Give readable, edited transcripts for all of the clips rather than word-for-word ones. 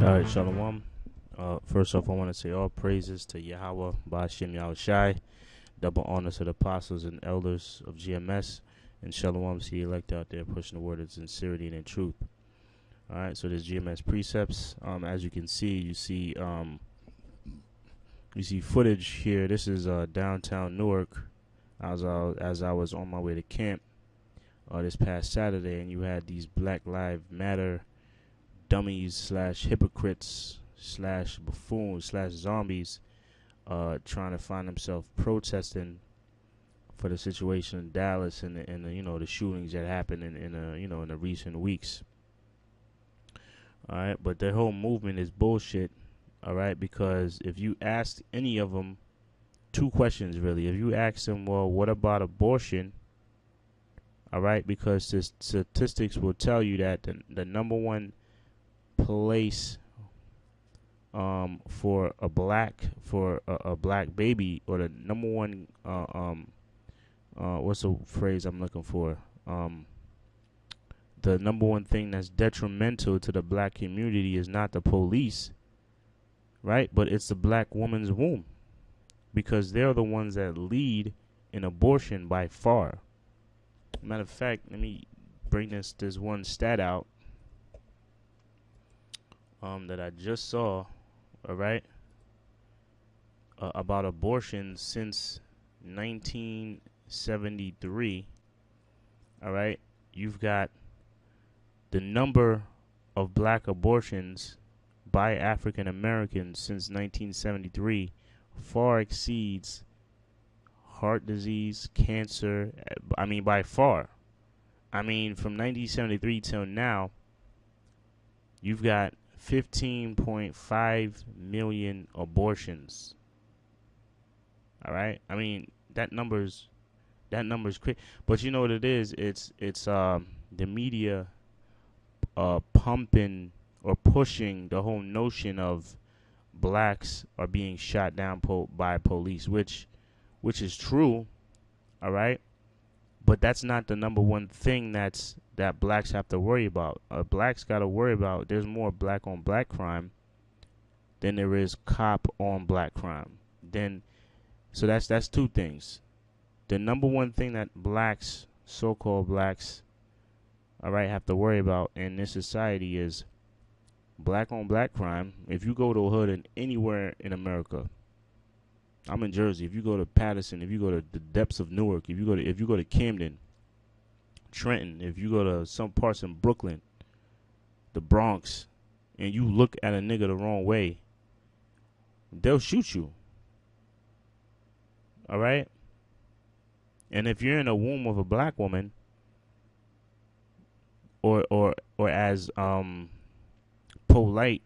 All right, shalawam. First off, I want to say all praises to Yahawah, baha, Yahawashi, double honors to the apostles and elders of GMS, and shalawam to the elect out there pushing the word of sincerity and in truth. All right, so there's GMS precepts. As you can see, you see footage here. This is downtown Newark. As I was on my way to camp this past Saturday, and you had these Black Lives Matter dummies slash hypocrites slash buffoons slash zombies trying to find themselves protesting for the situation in Dallas and the shootings that happened in the recent weeks. All right, but their whole movement is bullshit. All right, because if you ask any of them two questions, really, if you ask them, well, what about abortion? All right, because the statistics will tell you that the number one place for a black baby, or the number one what's the phrase I'm looking for, the number one thing that's detrimental to the black community is not the police, right, but it's the black woman's womb, because they're the ones that lead in abortion by far. Matter of fact, let me bring this one stat out that I just saw, all right, about abortion since 1973, all right. You've got the number of black abortions by African Americans since 1973 far exceeds heart disease, cancer. I mean, by far. I mean, from 1973 till now, you've got 15.5 million abortions. All right. I mean, that number's crazy. But you know what it is? It's the media pumping or pushing the whole notion of blacks are being shot down by police, which is true. All right. But that's not the number one thing that blacks have to worry about. Blacks got to worry about, there's more black on black crime than there is cop on black crime. So that's two things. The number one thing that blacks, so-called blacks, all right, have to worry about in this society is black on black crime. If you go to a hood anywhere in America, I'm in Jersey. If you go to Patterson, if you go to the depths of Newark, if you go to Camden, Trenton, if you go to some parts in Brooklyn, the Bronx, and you look at a nigga the wrong way, they'll shoot you. All right? And if you're in a womb of a black woman, or as polite,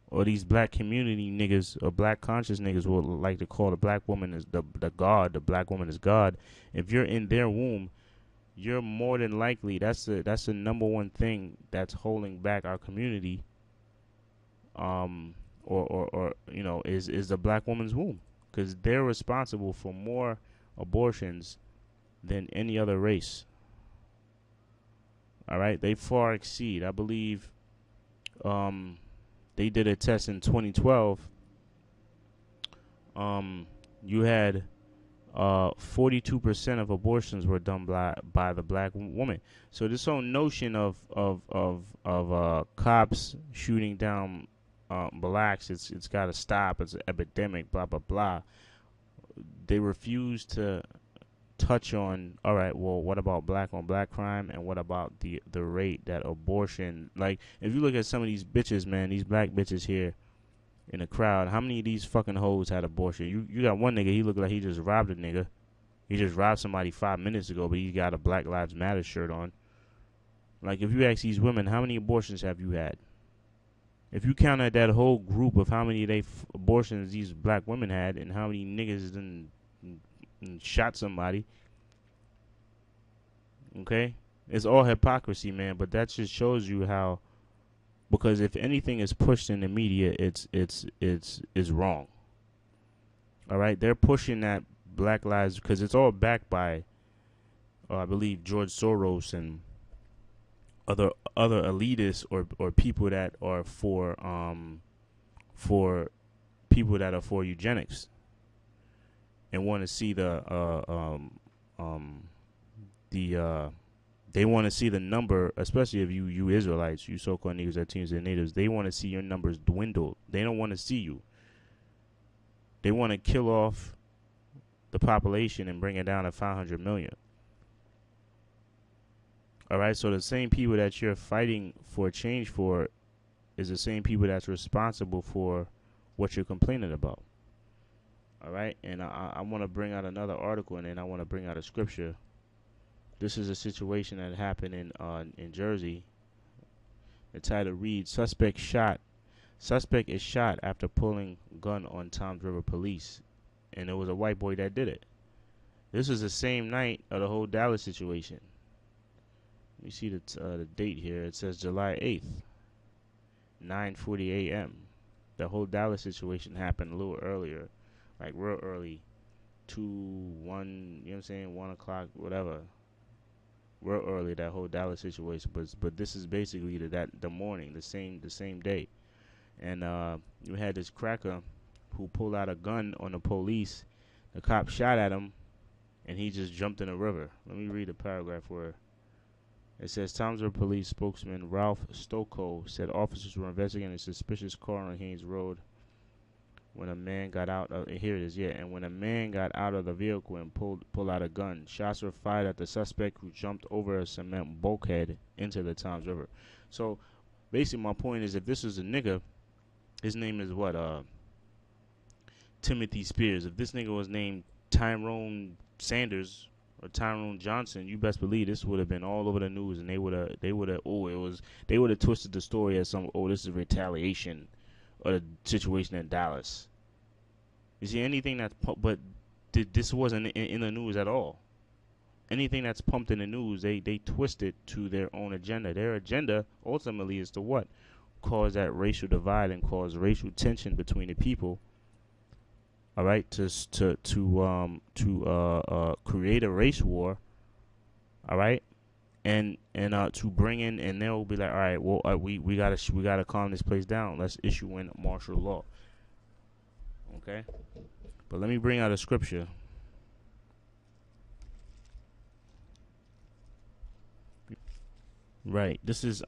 or these black community niggas or black conscious niggas would like to call the black woman is the God, the black woman is God. If you're in their womb, you're more than likely, that's the number one thing that's holding back our community, or is the black woman's womb, because they're responsible for more abortions than any other race. All right, they far exceed. I believe they did a test in 2012. You had 42% of abortions were done by the black woman. So this whole notion of cops shooting down blacks, it's got to stop. It's an epidemic. Blah blah blah. They refuse to touch on, all right, well, what about black on black crime, and what about the rate that abortion, like, if you look at some of these bitches, man, these black bitches here in the crowd, how many of these fucking hoes had abortion? You got one nigga, he looked like he just robbed a nigga. He just robbed somebody 5 minutes ago, but he got a Black Lives Matter shirt on. Like, if you ask these women, how many abortions have you had? If you counted that whole group of how many abortions these black women had, and how many niggas done and shot somebody, okay, it's all hypocrisy, man. But that just shows you how, because if anything is pushed in the media, it's wrong. All right, they're pushing that Black Lives, because it's all backed by I believe George Soros and other elitists or people that are for people that are for eugenics and want to see the they want to see the number, especially if you Israelites, you so-called niggas that teams and natives, they want to see your numbers dwindle. They don't want to see you. They want to kill off the population and bring it down to 500 million. All right, so the same people that you're fighting for change for is the same people that's responsible for what you're complaining about. All right, and I want to bring out another article, and then I want to bring out a scripture. This is a situation that happened in Jersey. The title reads: Suspect is shot after pulling gun on Toms River police, and it was a white boy that did it. This is the same night of the whole Dallas situation. Let me see the date here. It says July 8th, 9:40 a.m. The whole Dallas situation happened a little earlier, like real early, 2, 1. You know what I'm saying? 1 o'clock, whatever. Real early, that whole Dallas situation. But this is basically the morning, the same day, and you had this cracker who pulled out a gun on the police. The cop shot at him, and he just jumped in the river. Let me read the paragraph where it says, Toms River Police spokesman Ralph Stocco said officers were investigating a suspicious car on Haynes Road when a man got out of and when a man got out of the vehicle and pulled out a gun. Shots were fired at the suspect, who jumped over a cement bulkhead into the Toms River. So basically my point is, if this was a nigga, his name is Timothy Spears. If this nigga was named Tyrone Sanders or Tyrone Johnson, you best believe this would have been all over the news, and they would have twisted the story as this is retaliation or the situation in Dallas. You see, anything that's this wasn't in the news at all. Anything that's pumped in the news, they twist it to their own agenda. Their agenda ultimately is to what? Cause that racial divide and cause racial tension between the people. All right, to create a race war. All right, and to bring in, and they'll be like, all right, well, we gotta calm this place down. Let's issue in martial law. Okay, but let me bring out a scripture. Right, this is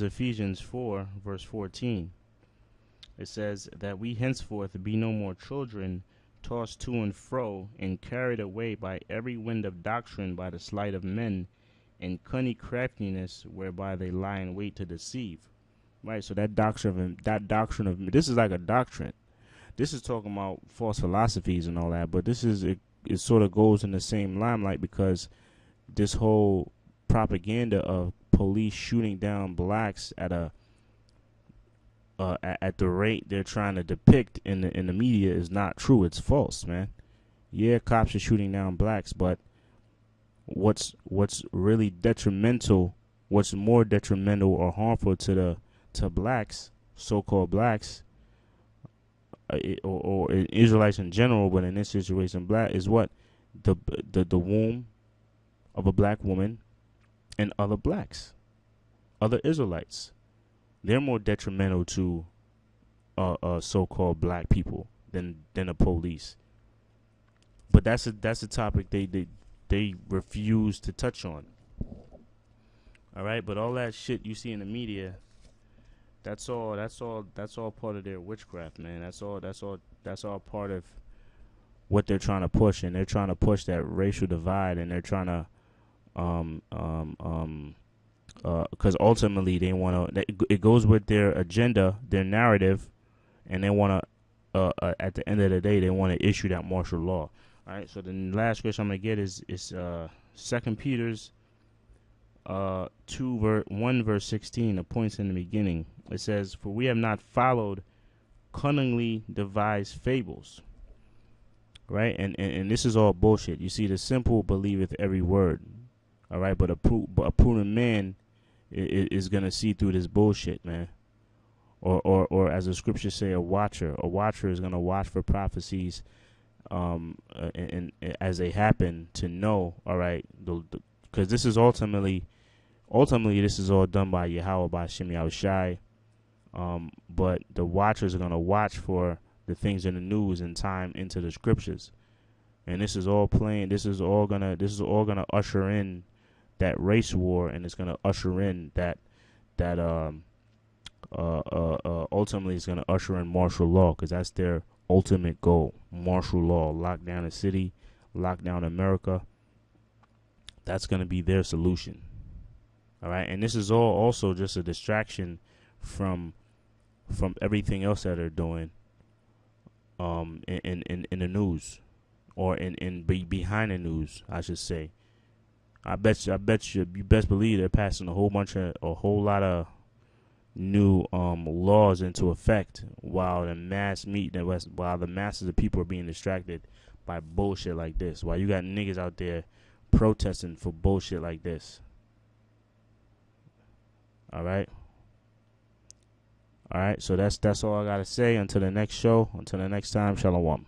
Ephesians 4 verse 14. It says that we henceforth be no more children, tossed to and fro, and carried away by every wind of doctrine, by the sleight of men, and cunning craftiness, whereby they lie in wait to deceive. Right, so that doctrine of this is like a doctrine. This is talking about false philosophies and all that, but it sort of goes in the same limelight, because this whole propaganda of police shooting down blacks at the rate they're trying to depict in the media is not true. It's false, man. Yeah, cops are shooting down blacks, but what's really detrimental, what's more detrimental or harmful to blacks, so-called blacks, or Israelites in general, but in this situation, black, is what? The womb of a black woman and other blacks, other Israelites. They're more detrimental to so-called black people than the police. But that's a topic they refuse to touch on. All right, but all that shit you see in the media, that's all part of their witchcraft, man. That's all part of what they're trying to push, and they're trying to push that racial divide, and they're trying to because ultimately they want to. It goes with their agenda, their narrative, and they want to. At the end of the day, they want to issue that martial law. All right. So the last scripture I'm gonna get is 2 Peter's 1 verse 16. The points in the beginning. It says, "For we have not followed cunningly devised fables." Right, and this is all bullshit. You see, the simple believeth every word. All right, but a prudent man is gonna see through this bullshit, man. Or as the scriptures say, a watcher is gonna watch for prophecies, and as they happen, to know. All right, because this is ultimately Ultimately, this is all done by Yahawah, by Yahawashi. But the watchers are gonna watch for the things in the news and time into the scriptures, and this is all playing. This is all gonna usher in that race war, and it's gonna usher in that ultimately it's gonna usher in martial law, because that's their ultimate goal. Martial law, lock down the city, lock down America. That's gonna be their solution. All right, and this is all also just a distraction from everything else that they're doing in the news, or behind the news, I should say. I bet you best believe they're passing a whole lot of new laws into effect, while the masses of people are being distracted by bullshit like this, while you got niggas out there protesting for bullshit like this. All right. All right, so that's all I gotta say. Until the next show, until the next time, shalawam.